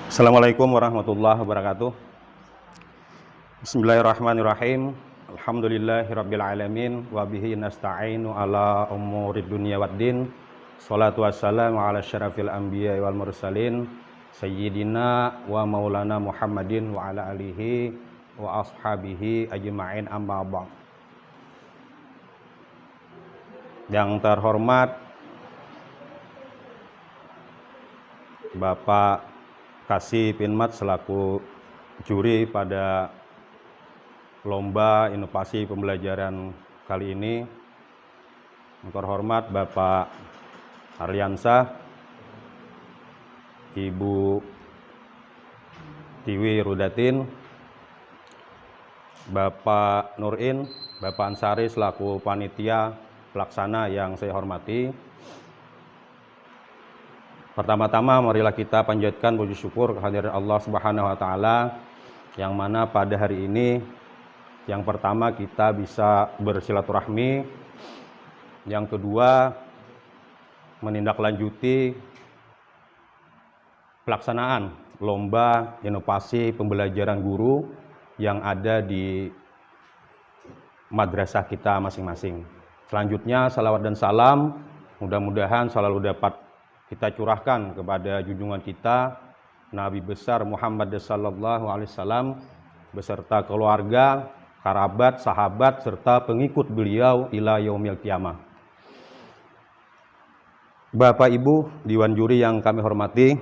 Assalamualaikum warahmatullahi wabarakatuh. Bismillahirrahmanirrahim. Alhamdulillahirabbil alamin wa bihi nasta'inu ala umurid dunya waddin. Shalatu wassalamu ala syarafil anbiya wal mursalin sayyidina wa maulana Muhammadin wa ala alihi wa ashabihi ajma'in, amma ba'd. Yang terhormat Bapak Kasih Pinmat selaku juri pada lomba inovasi pembelajaran kali ini. Yang terhormat Bapak Arliansah, Ibu Tiwi Rudatin, Bapak Nurin, Bapak Ansari selaku panitia pelaksana yang saya hormati. Pertama-tama marilah kita panjatkan puji syukur kehadirat Allah Subhanahu wa taala, yang mana pada hari ini yang pertama kita bisa bersilaturahmi, yang kedua menindaklanjuti pelaksanaan lomba inovasi pembelajaran guru yang ada di madrasah kita masing-masing. Selanjutnya salawat dan salam mudah-mudahan selalu dapat kita curahkan kepada junjungan kita Nabi besar Muhammad sallallahu alaihi wasallam beserta keluarga, kerabat, sahabat serta pengikut beliau ila yaumil qiyamah. Bapak Ibu Dewan Juri yang kami hormati,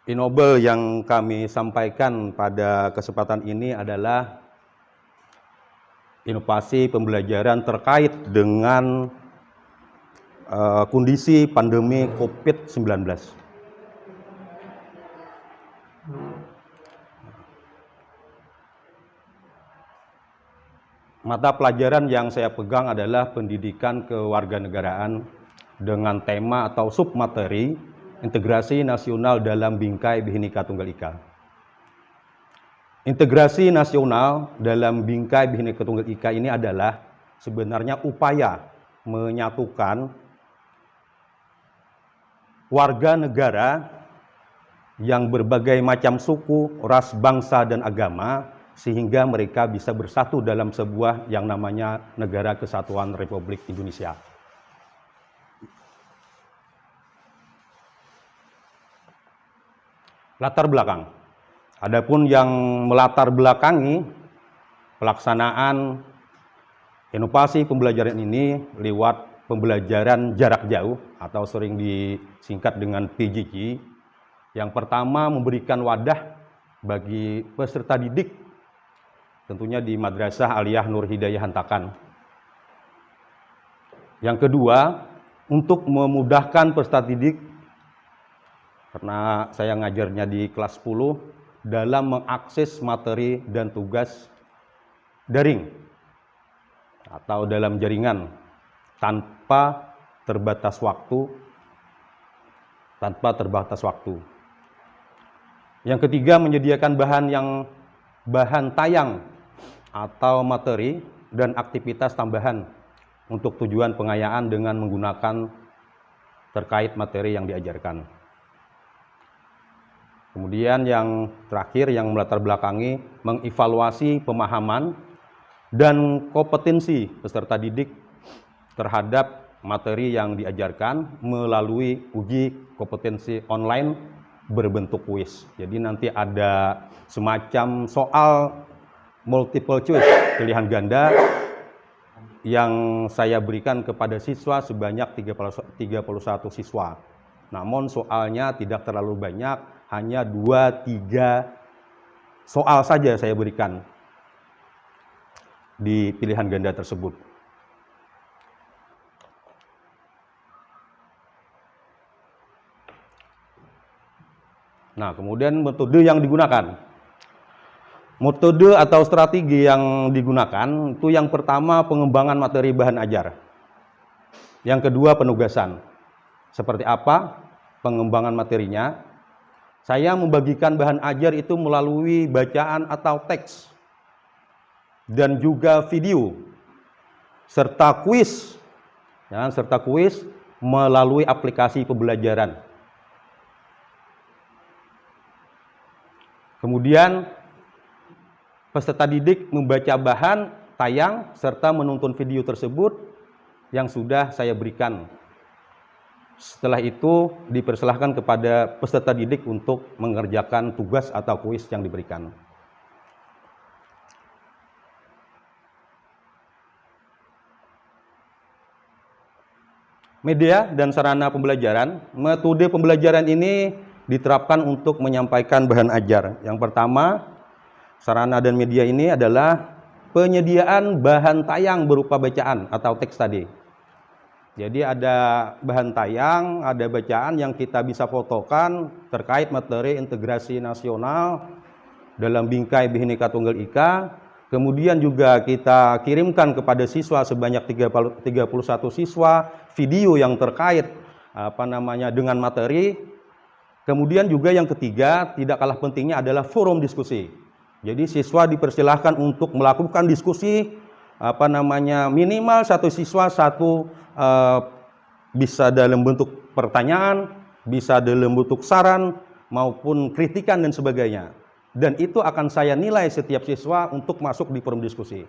inobel yang kami sampaikan pada kesempatan ini adalah inovasi pembelajaran terkait dengan kondisi pandemi COVID-19. Mata pelajaran yang saya pegang adalah pendidikan kewarganegaraan dengan tema atau submateri integrasi nasional dalam bingkai Bhinneka Tunggal Ika. Integrasi nasional dalam bingkai Bhinneka Tunggal Ika ini adalah sebenarnya upaya menyatukan warga negara yang berbagai macam suku, ras, bangsa, dan agama sehingga mereka bisa bersatu dalam sebuah yang namanya Negara Kesatuan Republik Indonesia. Latar belakang. Adapun yang melatar belakangi pelaksanaan inovasi pembelajaran ini lewat pembelajaran jarak jauh atau sering disingkat dengan PJJ. Yang pertama memberikan wadah bagi peserta didik tentunya di Madrasah Aliyah Nur Hidayah Hantakan. Yang kedua untuk memudahkan peserta didik, karena saya ngajarnya di kelas 10, dalam mengakses materi dan tugas daring atau dalam jaringan tanpa terbatas waktu. Yang ketiga menyediakan bahan tayang atau materi dan aktivitas tambahan untuk tujuan pengayaan dengan menggunakan terkait materi yang diajarkan. Kemudian yang terakhir yang melatar belakangi mengevaluasi pemahaman dan kompetensi peserta didik terhadap materi yang diajarkan melalui uji kompetensi online berbentuk kuis. Jadi nanti ada semacam soal multiple choice, pilihan ganda, yang saya berikan kepada siswa sebanyak 31 siswa. Namun soalnya tidak terlalu banyak, hanya 2-3 soal saja saya berikan di pilihan ganda tersebut. Nah, kemudian metode yang digunakan. Metode atau strategi yang digunakan itu yang pertama pengembangan materi bahan ajar. Yang kedua penugasan. Seperti apa pengembangan materinya? Saya membagikan bahan ajar itu melalui bacaan atau teks dan juga video serta kuis. Serta kuis melalui aplikasi pembelajaran. Kemudian peserta didik membaca bahan tayang serta menonton video tersebut yang sudah saya berikan. Setelah itu dipersilahkan kepada peserta didik untuk mengerjakan tugas atau kuis yang diberikan. Media dan sarana pembelajaran. Metode pembelajaran ini diterapkan untuk menyampaikan bahan ajar. Yang pertama, sarana dan media ini adalah penyediaan bahan tayang berupa bacaan atau teks tadi. Jadi ada bahan tayang, ada bacaan yang kita bisa fotokan terkait materi integrasi nasional dalam bingkai Bhinneka Tunggal Ika. Kemudian juga kita kirimkan kepada siswa sebanyak 31 siswa video yang terkait dengan materi. Kemudian juga yang ketiga, tidak kalah pentingnya adalah forum diskusi. Jadi siswa dipersilahkan untuk melakukan diskusi minimal satu siswa bisa dalam bentuk pertanyaan, bisa dalam bentuk saran maupun kritikan dan sebagainya. Dan itu akan saya nilai setiap siswa untuk masuk di forum diskusi.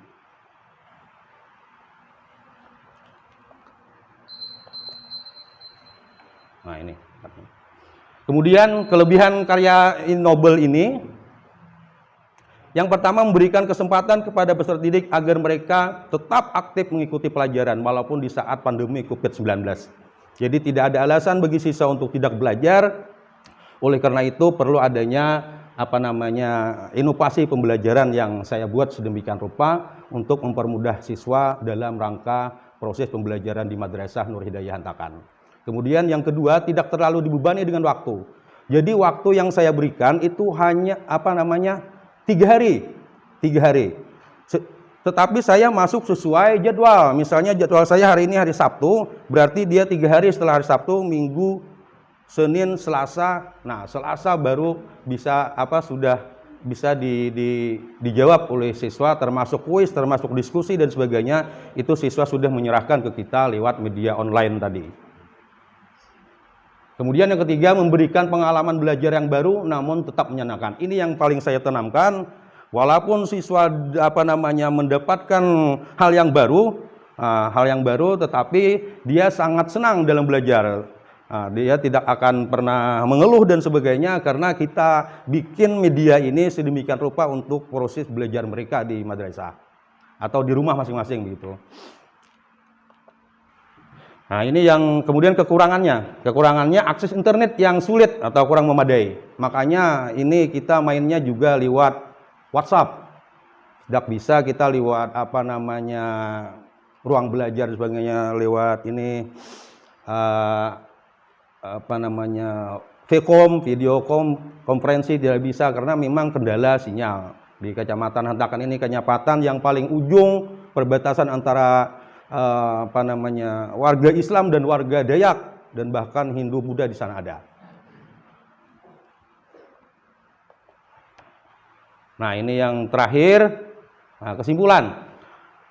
Nah ini. Kemudian kelebihan karya Nobel ini, yang pertama memberikan kesempatan kepada peserta didik agar mereka tetap aktif mengikuti pelajaran walaupun di saat pandemi COVID-19. Jadi tidak ada alasan bagi siswa untuk tidak belajar. Oleh karena itu perlu adanya inovasi pembelajaran yang saya buat sedemikian rupa untuk mempermudah siswa dalam rangka proses pembelajaran di Madrasah Nur Hidayah Hantakan. Kemudian yang kedua, tidak terlalu dibebani dengan waktu. Jadi waktu yang saya berikan itu hanya 3 hari. Tetapi saya masuk sesuai jadwal. Misalnya jadwal saya hari ini hari Sabtu, berarti dia 3 hari setelah hari Sabtu, Minggu, Senin, Selasa. Nah, Selasa baru bisa sudah bisa dijawab oleh siswa, termasuk kuis, termasuk diskusi dan sebagainya. Itu siswa sudah menyerahkan ke kita lewat media online tadi. Kemudian yang ketiga, memberikan pengalaman belajar yang baru namun tetap menyenangkan. Ini yang paling saya tanamkan. Walaupun siswa mendapatkan hal yang baru, tetapi dia sangat senang dalam belajar. Dia tidak akan pernah mengeluh dan sebagainya karena kita bikin media ini sedemikian rupa untuk proses belajar mereka di madrasah atau di rumah masing-masing begitu. Nah, ini yang kemudian kekurangannya. Kekurangannya akses internet yang sulit atau kurang memadai. Makanya ini kita mainnya juga lewat WhatsApp. Tidak bisa kita lewat ruang belajar dan sebagainya lewat ini VCom, video konferensi tidak bisa karena memang kendala sinyal. Di Kecamatan Hantakan ini kecamatan yang paling ujung perbatasan antara warga Islam dan warga Dayak dan bahkan Hindu Buddha di sana ada. Nah, ini yang terakhir. Nah,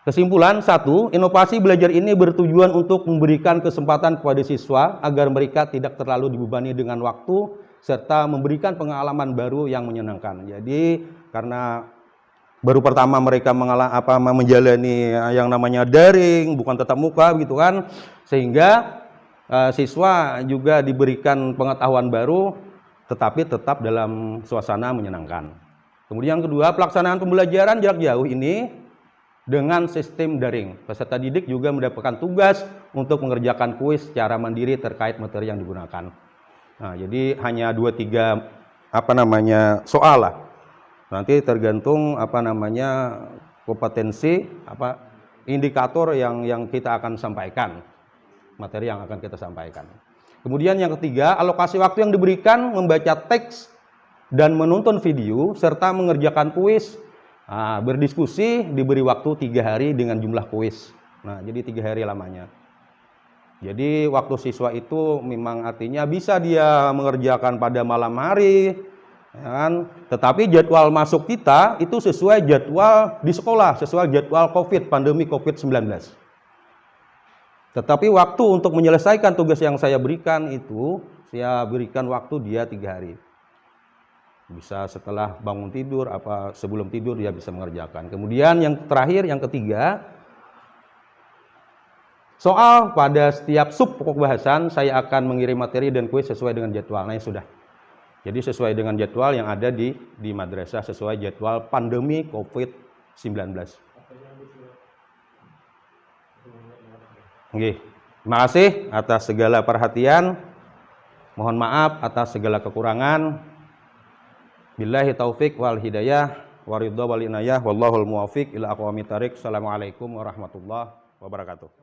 Kesimpulan 1, inovasi belajar ini bertujuan untuk memberikan kesempatan kepada siswa agar mereka tidak terlalu dibebani dengan waktu serta memberikan pengalaman baru yang menyenangkan. Jadi karena baru pertama mereka menjalani yang namanya daring, bukan tatap muka gitu kan, sehingga siswa juga diberikan pengetahuan baru tetapi tetap dalam suasana menyenangkan. Kemudian yang kedua, pelaksanaan pembelajaran jarak jauh ini dengan sistem daring. Peserta didik juga mendapatkan tugas untuk mengerjakan kuis secara mandiri terkait materi yang digunakan. Nah, jadi hanya 2-3 soal lah. Nanti tergantung kompetensi indikator yang kita akan sampaikan, materi yang akan kita sampaikan. Kemudian yang ketiga, alokasi waktu yang diberikan membaca teks dan menonton video serta mengerjakan kuis. Berdiskusi diberi waktu 3 hari dengan jumlah kuis. Nah, jadi 3 hari lamanya. Jadi waktu siswa itu memang artinya bisa dia mengerjakan pada malam hari, ya kan? Tetapi jadwal masuk kita itu sesuai jadwal di sekolah, sesuai jadwal pandemi COVID-19. Tetapi waktu untuk menyelesaikan tugas yang saya berikan itu, saya berikan waktu dia 3 hari. Bisa setelah bangun tidur, apa sebelum tidur dia bisa mengerjakan. Kemudian yang terakhir, yang ketiga, soal pada setiap sub pokok bahasan saya akan mengirim materi dan kuis sesuai dengan jadwal. Nah, sudah. Jadi sesuai dengan jadwal yang ada di madrasah, sesuai jadwal pandemi COVID-19. Oke. Terima kasih atas segala perhatian. Mohon maaf atas segala kekurangan. Billahi taufik wal hidayah wa ridha wal inayah wallahul muwafiq ila aqwamit thariq. Assalamualaikum warahmatullahi wabarakatuh.